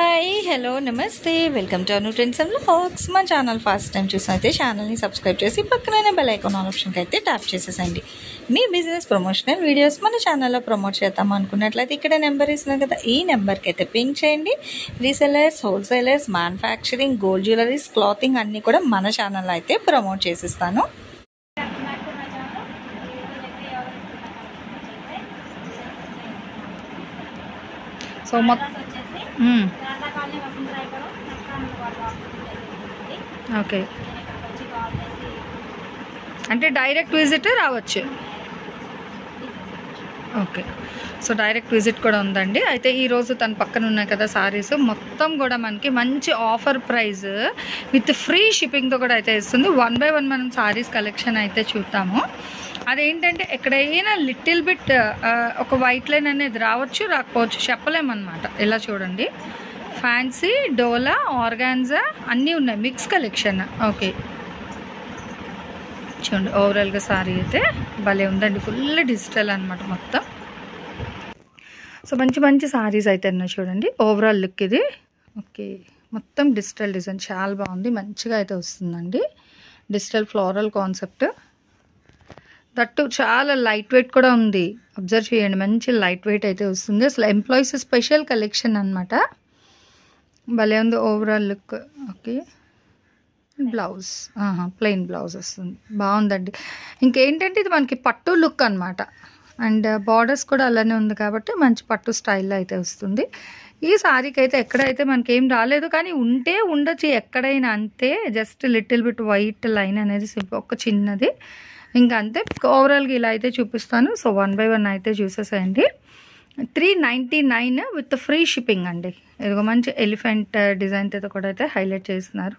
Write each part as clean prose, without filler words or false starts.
Hi hello నమస్తే welcome to Anu trends and vlogs. మా channel first time చూసినైతే ఛానల్ని subscribe చేసి పక్కనే బెల్ ఐకాన్ ఆప్షన్కి అయితే ట్యాప్ చేసేసండి. మీ బిజినెస్ ప్రమోషనల్ వీడియోస్ మన ఛానల్లో ప్రమోట్ చేద్దాం అనుకున్నట్లయితే ఇక్కడ నెంబర్ ఇస్తున్నాను కదా, ఈ నెంబర్కి అయితే పింక్ చేయండి. Resellers, wholesalers, manufacturing, gold jewelleries, clothing అన్నీ కూడా మన ఛానల్లో అయితే ప్రమోట్ చేసిస్తాను. సో ఓకే, అంటే డైరెక్ట్ విజిట్ రావచ్చు. ఓకే, సో డైరెక్ట్ విజిట్ కూడా ఉందండి. అయితే ఈరోజు తన పక్కన ఉన్నాయి కదా సారీస్, మొత్తం కూడా మనకి మంచి ఆఫర్ ప్రైస్ విత్ ఫ్రీ షిప్పింగ్తో కూడా అయితే ఇస్తుంది. 1 by 1 మనం సారీస్ కలెక్షన్ అయితే చూద్దాము. అదేంటంటే ఎక్కడైనా లిటిల్ బిట్ ఒక వైట్ లైన్ అనేది రావచ్చు, రాకపోవచ్చు, చెప్పలేమన్నమాట. ఇలా చూడండి, ఫ్యాన్సీ, డోలా, ఆర్గాన్జా అన్నీ ఉన్నాయి, మిక్స్ కలెక్షన్. ఓకే చూడండి, ఓవరాల్గా సారీ అయితే భలే ఉందండి, ఫుల్ డిజిటల్ అనమాట మొత్తం. సో మంచి మంచి సారీస్ అయితే ఉన్నాయి చూడండి, ఓవరాల్ లుక్ ఇది. ఓకే, మొత్తం డిజిటల్ డిజైన్ చాలా బాగుంది, మంచిగా అయితే వస్తుందండి. డిజిటల్ ఫ్లోరల్ కాన్సెప్ట్, దట్టు చాలా లైట్ వెయిట్ కూడా ఉంది. అబ్జర్వ్ చేయండి, మంచి లైట్ వెయిట్ అయితే వస్తుంది. అసలు ఎంప్లాయీస్ స్పెషల్ కలెక్షన్ అనమాట, భలే ఉంది overall look. Okay, blouse plain blouse వస్తుంది, బాగుందండి. ఇంకేంటంటే ఇది మనకి పట్టు లుక్ అనమాట, అండ్ బార్డర్స్ కూడా అలానే ఉంది కాబట్టి మంచి పట్టు స్టైల్లో అయితే వస్తుంది. ఈ సారీకి అయితే ఎక్కడైతే మనకి ఏం రాలేదు, కానీ ఉంటే ఉండొచ్చు ఎక్కడైనా, అంతే. Just little bit white line అనేది ఒక చిన్నది, ఇంకా అంతే. ఓవరాల్గా ఇలా అయితే చూపిస్తాను. సో 1 by 1 అయితే చూసేసేయండి. 399 విత్ ఫ్రీ షిప్పింగ్ అండి. ఇదిగో మంచి ఎలిఫెంట్ డిజైన్ అయితే కూడా అయితే హైలైట్ చేస్తున్నారు.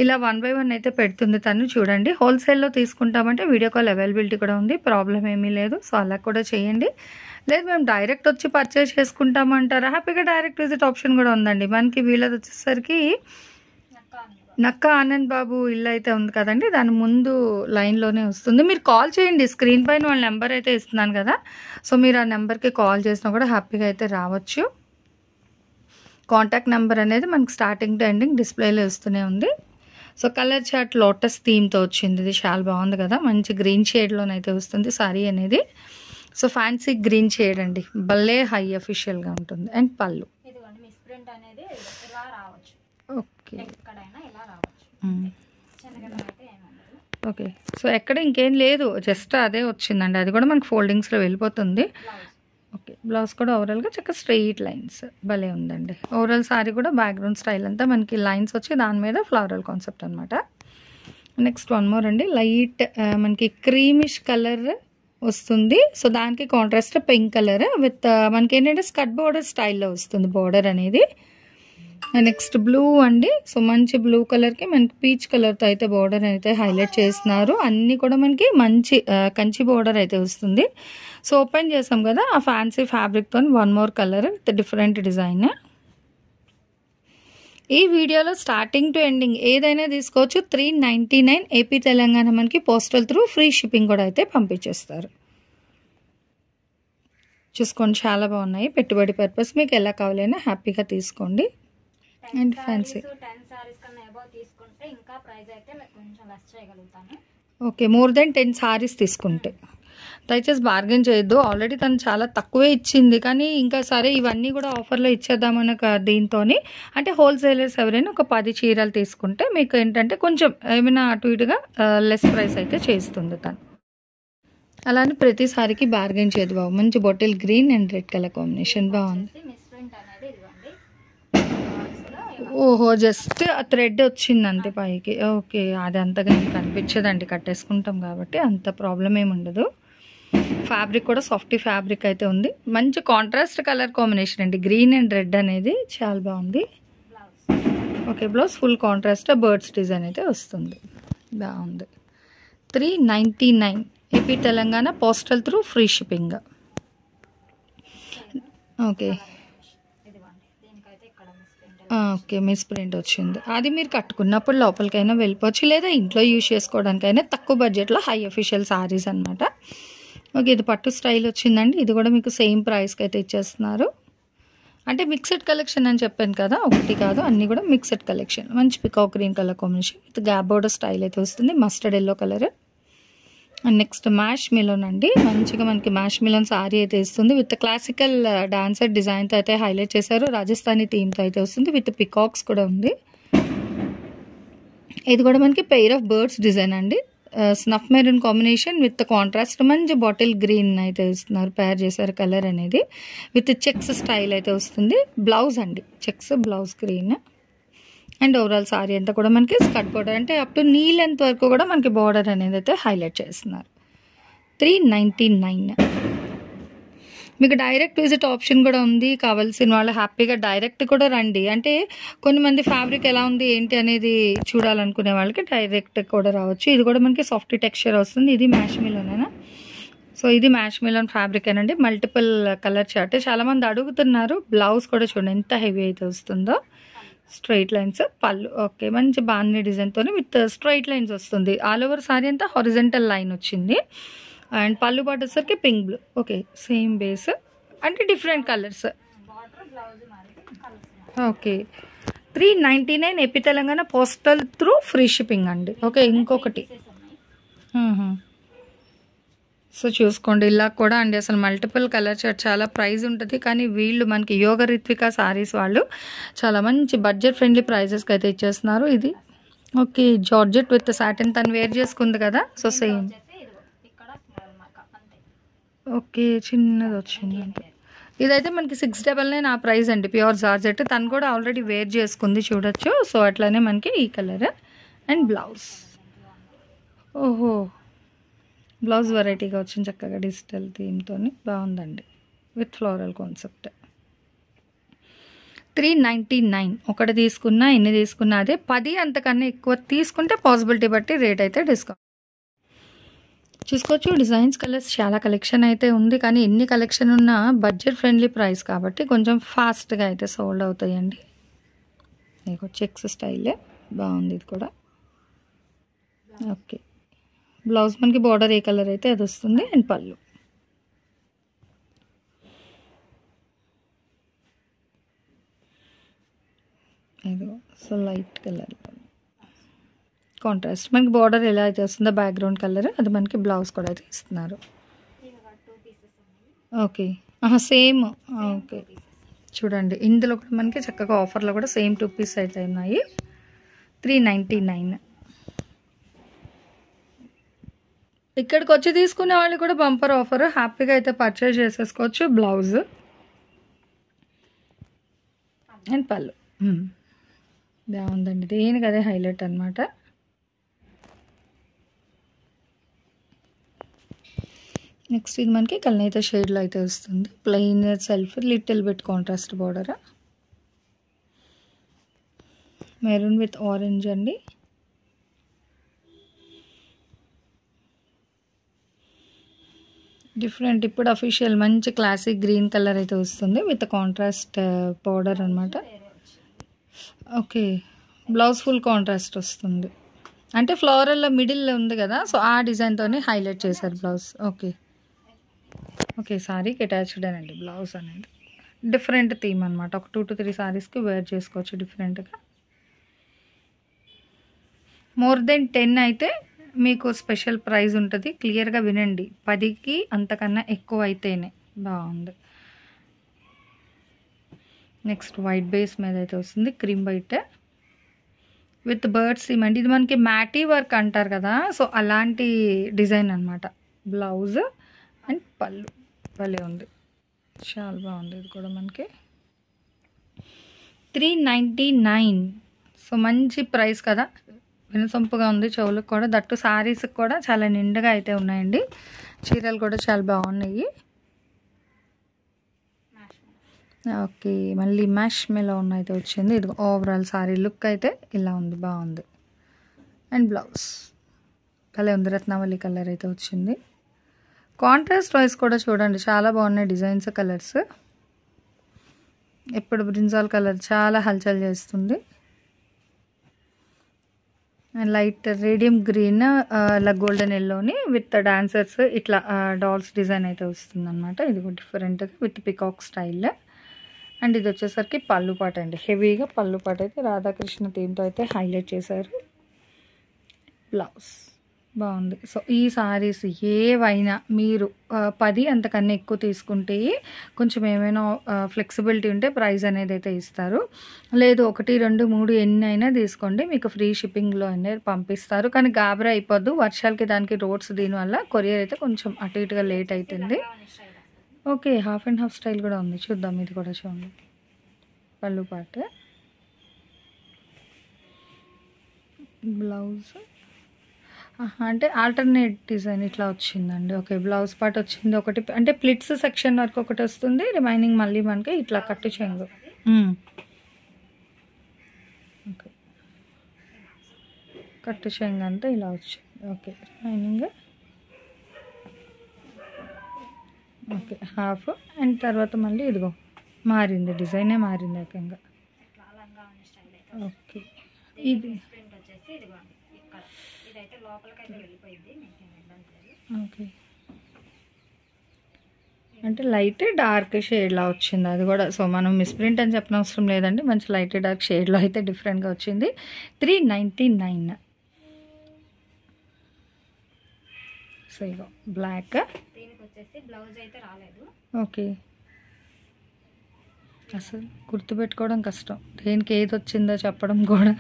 ఇలా 1 by 1 అయితే పెడుతుంది తను. చూడండి, హోల్సేల్లో తీసుకుంటామంటే వీడియో కాల్ అవైలబిలిటీ కూడా ఉంది, ప్రాబ్లం ఏమీ లేదు. సో అలా కూడా చేయండి. లేదు మేము డైరెక్ట్ వచ్చి పర్చేస్ చేసుకుంటామంటారా, హ్యాపీగా డైరెక్ట్ విజిట్ ఆప్షన్ కూడా ఉందండి మనకి. వీళ్ళది వచ్చేసరికి నక్క ఆనంద్ బాబు ఇల్లు అయితే ఉంది కదండి, దాని ముందు లైన్లోనే వస్తుంది. మీరు కాల్ చేయండి, స్క్రీన్ పైన వాళ్ళ నెంబర్ అయితే ఇస్తున్నాను కదా, సో మీరు ఆ నెంబర్కి కాల్ చేసినా కూడా హ్యాపీగా అయితే రావచ్చు. కాంటాక్ట్ నెంబర్ అనేది మనకి స్టార్టింగ్ టు ఎండింగ్ డిస్ప్లేలో ఇస్తూనే ఉంది. సో కలర్ చార్ట్ లోటస్ థీమ్తో వచ్చింది, ఇది చాలా బాగుంది కదా, మంచి గ్రీన్ షేడ్లోనైతే వస్తుంది సారీ అనేది. సో ఫ్యాన్సీ గ్రీన్ షేడ్ అండి, భలే హై అఫీషియల్గా ఉంటుంది. అండ్ పళ్ళు ఓకే. ఓకే, సో ఎక్కడ ఇంకేం లేదు, జస్ట్ అదే వచ్చిందండి, అది కూడా మనకి ఫోల్డింగ్స్లో వెళ్ళిపోతుంది. ఓకే, బ్లౌజ్ కూడా ఓవరాల్గా చక్కగా స్ట్రెయిట్ లైన్స్ భలే ఉందండి. ఓవరాల్ సారీ కూడా బ్యాక్గ్రౌండ్ స్టైల్ అంతా మనకి లైన్స్ వచ్చి దాని మీద ఫ్లవరల్ కాన్సెప్ట్ అనమాట. నెక్స్ట్ 1 more అండి, లైట్ మనకి క్రీమిష్ కలర్ వస్తుంది. సో దానికి కాంట్రాస్ట్ పింక్ కలర్ విత్ మనకి ఏంటంటే స్కర్ట్ బోర్డర్ స్టైల్లో వస్తుంది బోర్డర్ అనేది. నెక్స్ట్ బ్లూ అండి, సో మంచి బ్లూ కలర్కి మనకి పీచ్ కలర్తో అయితే బోర్డర్ అయితే హైలైట్ చేస్తున్నారు. అన్నీ కూడా మనకి మంచి కంచి బోర్డర్ అయితే వస్తుంది. సో ఓపెన్ చేసాం కదా, ఆ ఫ్యాన్సీ ఫ్యాబ్రిక్తో 1 more colour with different design. ఈ వీడియోలో స్టార్టింగ్ టు ఎండింగ్ ఏదైనా తీసుకోవచ్చు. 399 ఏపీ తెలంగాణ మనకి పోస్టల్ త్రూ ఫ్రీ షిప్పింగ్ కూడా అయితే పంపించేస్తారు. చూసుకోండి, చాలా బాగున్నాయి. పెట్టుబడి పర్పస్ మీకు ఎలా కావాలైనా హ్యాపీగా తీసుకోండి. And fancy okay, more than 10 saris తీసుకుంటే దయచేసి బార్గెన్ చేయొద్దు. ఆల్రెడీ తను చాలా తక్కువే ఇచ్చింది, కానీ ఇంకా సరే ఇవన్నీ కూడా ఆఫర్లో ఇచ్చేద్దామని దీంతో, అంటే హోల్సేలర్స్ ఎవరైనా ఒక 10 చీరలు తీసుకుంటే మీకు ఏంటంటే కొంచెం ఏమైనా అటు ఇటుగా లెస్ ప్రైస్ అయితే చేస్తుంది తను. అలానే ప్రతిసారికి బార్గెన్ చేయదు బాబు. మంచి bottle green and red colour combination బాగుంది. ఓహో, జస్ట్ ఆ థ్రెడ్ వచ్చింది అంతే పైకి. ఓకే, అది అంతగా ఏం కనిపించదండి, కట్టేసుకుంటాం కాబట్టి అంత ప్రాబ్లం ఏమి ఉండదు. ఫ్యాబ్రిక్ కూడా సాఫ్టీ ఫ్యాబ్రిక్ అయితే ఉంది, మంచి కాంట్రాస్ట్ కలర్ కాంబినేషన్ అండి, గ్రీన్ అండ్ రెడ్ అనేది చాలా బాగుంది. Okay, blouse full contrast birds design అయితే వస్తుంది, బాగుంది. 399 AP Telangana postal through free shipping. Okay okay, miss print వచ్చింది, అది మీరు కట్టుకున్నప్పుడు లోపలికైనా వెళ్ళిపోవచ్చు, లేదా ఇంట్లో యూజ్ చేసుకోవడానికైనా తక్కువ బడ్జెట్లో హై అఫీషియల్ సారీస్ అనమాట. ఓకే, ఇది పట్టు స్టైల్ వచ్చిందండి, ఇది కూడా మీకు సేమ్ ప్రైస్కి అయితే ఇచ్చేస్తున్నారు. అంటే మిక్స్డ్ కలెక్షన్ అని చెప్పాను కదా, ఒకటి కాదు అన్నీ కూడా మిక్స్డ్ కలెక్షన్. మంచి peacock green colour combination with gap border style అయితే వస్తుంది, mustard yellow colour. And next mash melon అండి, మంచిగా మనకి మ్యాష్ మిలోన్ సారీ అయితే ఇస్తుంది విత్ క్లాసికల్ డాన్సర్ డిజైన్తో అయితే హైలైట్ చేశారు. రాజస్థానీ థీమ్తో అయితే వస్తుంది విత్ పికాక్స్ కూడా ఉంది. ఇది కూడా మనకి పెయిర్ ఆఫ్ బర్డ్స్ డిజైన్ అండి, snuff maroon combination with contrast మంచి బాటిల్ గ్రీన్ అయితే ఇస్తున్నారు, పేర్ చేశారు కలర్ అనేది విత్ చెక్స్ స్టైల్ అయితే వస్తుంది. బ్లౌజ్ అండి checks blouse green. And overall sorry అంతా కూడా మనకి స్కర్ట్ బోర్డర్ అంటే అప్ టు నీ లెంత్ వరకు కూడా మనకి బార్డర్ అనేది అయితే హైలైట్ చేస్తున్నారు. 399. మీకు డైరెక్ట్ విజిట్ ఆప్షన్ కూడా ఉంది, కావాల్సిన వాళ్ళు హ్యాపీగా డైరెక్ట్ కూడా రండి. అంటే కొంతమంది ఫ్యాబ్రిక్ ఎలా ఉంది ఏంటి అనేది చూడాలనుకునే వాళ్ళకి డైరెక్ట్ కూడా రావచ్చు. ఇది కూడా మనకి సాఫ్ట్ టెక్స్చర్ వస్తుంది. ఇది మ్యాష్ మిలోనేనా? సో ఇది మ్యాష్ మిలోన్ ఫ్యాబ్రిక్ అనండి, మల్టిపుల్ కలర్ చార్ట్. చాలామంది అడుగుతున్నారు. బ్లౌజ్ కూడా చూడండి ఎంత హెవీ అయితే వస్తుందో, స్ట్రైట్ లైన్స్ పళ్ళు. ఓకే, మంచి బాగుంది డిజైన్తో విత్ స్ట్రైట్ లైన్స్ వస్తుంది. ఆల్ ఓవర్ సారీ అంతా హారిజంటల్ లైన్ వచ్చింది. అండ్ పళ్ళు పాటు వచ్చేసరికి pink blue. Okay, same base అంటే different colours. Okay, 399 AP Telangana postal through free shipping అండి. ఓకే, ఇంకొకటి సో చూసుకోండి ఇలా కూడా అండి. అసలు మల్టిపుల్ కలర్ చార్ట్, చాలా ప్రైస్ ఉంటుంది. కానీ వీళ్ళు మనకి యోగ రిత్విక సారీస్ వాళ్ళు చాలా మంచి బడ్జెట్ ఫ్రెండ్లీ ప్రైజెస్కి అయితే ఇచ్చేస్తున్నారు. ఇది ఓకే జార్జెట్ విత్ సాటిన్ తను వేర్ చేసుకుంది కదా, సో సేమ్. ఓకే, చిన్నది వచ్చింది అంటే ఇదైతే మనకి 699 ఆ ప్రైస్ అండి, ప్యూర్ జార్జెట్. తను కూడా ఆల్రెడీ వేర్ చేసుకుంది చూడొచ్చు. సో అట్లానే మనకి ఈ కలర్. అండ్ బ్లౌజ్, ఓహో బ్లౌజ్ వెరైటీగా వచ్చింది చక్కగా డిజిటల్ థీమ్తో, బాగుందండి విత్ ఫ్లోరల్ కాన్సెప్ట్. 399. ఒకటి తీసుకున్నా ఎన్ని తీసుకున్నా అదే, 10 అంతకన్నా ఎక్కువ తీసుకుంటే పాసిబిలిటీ బట్టి రేట్ అయితే డిస్కౌంట్ చూసుకోవచ్చు. డిజైన్స్ కలర్స్ చాలా కలెక్షన్ అయితే ఉంది, కానీ ఎన్ని కలెక్షన్ ఉన్నా బడ్జెట్ ఫ్రెండ్లీ ప్రైస్ కాబట్టి కొంచెం ఫాస్ట్గా అయితే సోల్డ్ అవుతాయండి. మీకు చెక్స్ స్టైలే బాగుంది ఇది కూడా. ఓకే, బ్లౌజ్ మనకి బార్డర్ ఏ కలర్ అయితే అది వస్తుంది. అండ్ పళ్ళు ఏదో సో లైట్ కలర్ కాంట్రాస్ట్, మనకి బార్డర్ ఎలా అయితే వస్తుందో బ్యాక్గ్రౌండ్ కలర్ అది మనకి బ్లౌజ్ కూడా అయితే ఇస్తున్నారు. Okay, same. ఓకే చూడండి ఇందులో కూడా మనకి చక్కగా ఆఫర్లో కూడా సేమ్ 2 పీస్ అయితే ఉన్నాయి. 399. ఇక్కడికి వచ్చి తీసుకునే వాళ్ళు కూడా బంపర్ ఆఫర్, హ్యాపీగా అయితే పర్చేజ్ చేసేసుకోవచ్చు. బ్లౌజ్ అండ్ పళ్ళు బాగుందండి, దేనికి అదే హైలైట్ అనమాట. నెక్స్ట్ ఇది మనకి కల్నేత షేడ్లో అయితే వస్తుంది, plain self little bit contrast border, maroon with orange అండి. డిఫరెంట్ ఇప్పుడు అఫీషియల్ మంచి క్లాసిక్ గ్రీన్ కలర్ అయితే వస్తుంది విత్ కాంట్రాస్ట్ బార్డర్ అనమాట. ఓకే, బ్లౌజ్ ఫుల్ కాంట్రాస్ట్ వస్తుంది, అంటే ఫ్లోరల్ మిడిల్ ఉంది కదా, సో ఆ డిజైన్తోనే హైలైట్ చేశారు బ్లౌజ్. ఓకే ఓకే, సారీకి అటాచ్డ్ అండి బ్లౌజ్ అనేది. డిఫరెంట్ థీమ్ అనమాట, ఒక 2 to 3 సారీస్కి వేర్ చేసుకోవచ్చు డిఫరెంట్గా. మోర్ దెన్ 10 అయితే మీకు స్పెషల్ ప్రైస్ ఉంటుంది, క్లియర్గా వినండి. 10కి అంతకన్నా ఎక్కువ అయితేనే బాగుంది. నెక్స్ట్ వైట్ బేస్ మీద అయితే వస్తుంది, క్రీమ్ వైట్ విత్ బర్డ్స్ ఇమండి. ఇది మనకి మ్యాటీ వర్క్ అంటారు కదా, సో అలాంటి డిజైన్ అనమాట. బ్లౌజ్ అండ్ పళ్ళు భలే ఉంది, చాలా బాగుంది. ఇది కూడా మనకి 399. సో మంచి ప్రైస్ కదా, వినసొంపుగా ఉంది చెవులకు కూడా. దట్టు సారీస్కి కూడా చాలా నిండుగా అయితే ఉన్నాయండి. చీరలు కూడా చాలా బాగున్నాయి. ఓకే, మళ్ళీ మ్యాష్ మెలోన్ అయితే వచ్చింది. ఇది ఓవరాల్ సారీ లుక్ అయితే ఇలా ఉంది, బాగుంది. అండ్ బ్లౌజ్ భలే ఉంది, రత్నావళి కలర్ అయితే వచ్చింది. కాంట్రాస్ట్ వైస్ కూడా చూడండి చాలా బాగున్నాయి డిజైన్స్ కలర్స్. ఇప్పుడు బ్రింజాల్ కలర్ చాలా హల్చల్ చేస్తుంది. అండ్ లైట్ రేడియం గ్రీన్ ఇలా గోల్డెన్ ఎల్లోని విత్ డాన్సర్స్ ఇట్లా డాల్స్ డిజైన్ అయితే వస్తుంది అనమాట. ఇది డిఫరెంట్గా విత్ పికాక్ స్టైల్. అండ్ ఇది వచ్చేసరికి పళ్ళు పాట అండి, హెవీగా పళ్ళు పాట అయితే రాధాకృష్ణ థీమ్తో అయితే హైలైట్ చేశారు. బ్లౌజ్ బాగుంది. సో ఈ సారీస్ ఏవైనా మీరు 10 అంతకన్నా ఎక్కువ తీసుకుంటే కొంచెం ఏమైనా ఫ్లెక్సిబిలిటీ ఉంటే ప్రైస్ అనేది అయితే ఇస్తారు. లేదు 1, 2, 3 ఎన్ని అయినా తీసుకోండి, మీకు ఫ్రీ షిప్పింగ్లో అనేది పంపిస్తారు. కానీ గాబరా అయిపోద్దు, వర్షాలకి దానికి రోడ్స్ దీనివల్ల కొరియర్ అయితే కొంచెం అటు ఇటుగా లేట్ అవుతుంది. Okay, half and half style కూడా ఉంది, చూద్దాం. ఇది కూడా చూడండి, పళ్ళు పాట, బ్లౌజ్ అంటే ఆల్టర్నేట్ డిజైన్ ఇట్లా వచ్చిందండి. ఓకే, బ్లౌజ్ పార్ట్ వచ్చింది ఒకటి, అంటే ప్లిట్స్ సెక్షన్ వరకు ఒకటి వస్తుంది, రిమైనింగ్ మళ్ళీ మనకి ఇట్లా కట్టు చెంగు. ఓకే, కట్టు చెంగు అంతా ఇలా వచ్చింది. Okay, remaining okay half, and తర్వాత మళ్ళీ ఇదిగో మారింది, డిజైనే మారింది ఏకంగా. ఓకే, ఇది ఓకే, అంటే లైట్ డార్క్ షేడ్లా వచ్చింది అది కూడా. సో మనం మిస్ప్రింట్ అని చెప్పనవసరం లేదండి, మంచి లైట్ డార్క్ షేడ్లో అయితే డిఫరెంట్గా వచ్చింది. 399. సో ఇగో బ్లాక్, బ్లౌజ్ అయితే రాలేదు. ఓకే, అసలు గుర్తుపెట్టుకోవడం కష్టం, దేనికి ఏది వచ్చిందో చెప్పడం కూడా.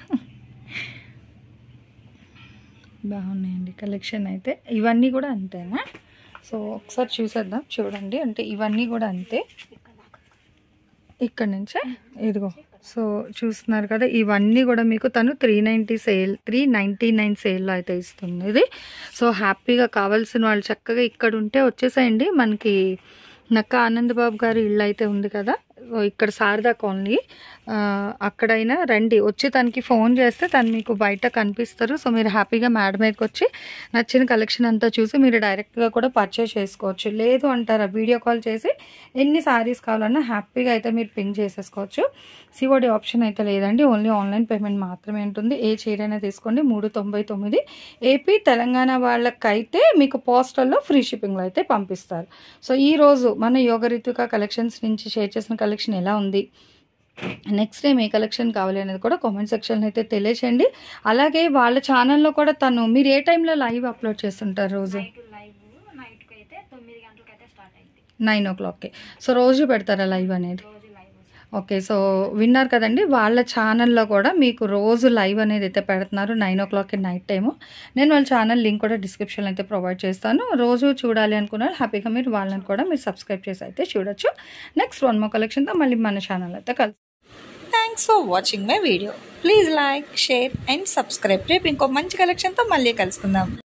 బాగున్నాయండి కలెక్షన్ అయితే. ఇవన్నీ కూడా అంతేనా? సో ఒకసారి చూసేద్దాం, చూడండి. అంటే ఇవన్నీ కూడా అంతే, ఇక్కడ నుంచే ఇదిగో. సో చూస్తున్నారు కదా, ఇవన్నీ కూడా మీకు తను 399 సేల్లో అయితే ఇస్తుంది ఇది. సో హ్యాపీగా కావాల్సిన వాళ్ళు చక్కగా ఇక్కడ ఉంటే వచ్చేసేయండి. మనకి నక్క ఆనందబాబు గారి ఇల్లు అయితే ఉంది కదా, ఇక్కడ శారదా కాలనీ, అక్కడైనా రండి, వచ్చి తనకి ఫోన్ చేస్తే తను మీకు బయట కనిపిస్తారు. సో మీరు హ్యాపీగా మేడ మీదకి వచ్చి నచ్చిన కలెక్షన్ అంతా చూసి మీరు డైరెక్ట్గా కూడా పర్చేస్ చేసుకోవచ్చు. లేదు అంటారా, వీడియో కాల్ చేసి ఎన్ని సారీస్ కావాలన్నా హ్యాపీగా అయితే మీరు పింక్ చేసేసుకోవచ్చు. సిఓడి ఆప్షన్ అయితే లేదండి, ఓన్లీ ఆన్లైన్ పేమెంట్ మాత్రమే ఉంటుంది. ఏ చీరైనా తీసుకోండి, 399. ఏపీ తెలంగాణ వాళ్ళకైతే మీకు పోస్టల్లో ఫ్రీ షిప్పింగ్లో అయితే పంపిస్తారు. సో ఈరోజు మన యోగ రితుక కలెక్షన్స్ నుంచి షేర్ చేసిన కలెక్షన్ ఎలా ఉంది, నెక్స్ట్ టైం ఏ కలెక్షన్ కావాలి అనేది కూడా కామెంట్ సెక్షన్లో అయితే తెలియచేయండి. అలాగే వాళ్ళ ఛానల్లో కూడా తను, మీరు ఏ టైంలో లైవ్ అప్లోడ్ చేస్తుంటారు రోజు? 9 o'clock. సో రోజు పెడతారా లైవ్ అనేది? ఓకే, సో విన్నారు కదండి, వాళ్ళ ఛానల్లో కూడా మీకు రోజు లైవ్ అనేది అయితే పెడుతున్నారు 9 o'clock నైట్ టైము. నేను వాళ్ళ ఛానల్ లింక్ కూడా డిస్క్రిప్షన్లో అయితే ప్రొవైడ్ చేస్తాను. రోజు చూడాలి అనుకున్నారు హ్యాపీగా మీరు వాళ్ళని కూడా మీరు సబ్స్క్రైబ్ చేసి అయితే చూడొచ్చు. నెక్స్ట్ వన్ మోర్ కలెక్షన్తో మళ్ళీ మన ఛానల్ అయితే కలిసి. Thanks for watching my video. Please like, share and subscribe. రేపు ఇంకో మంచి కలెక్షన్తో మళ్ళీ కలుసుకుందాం.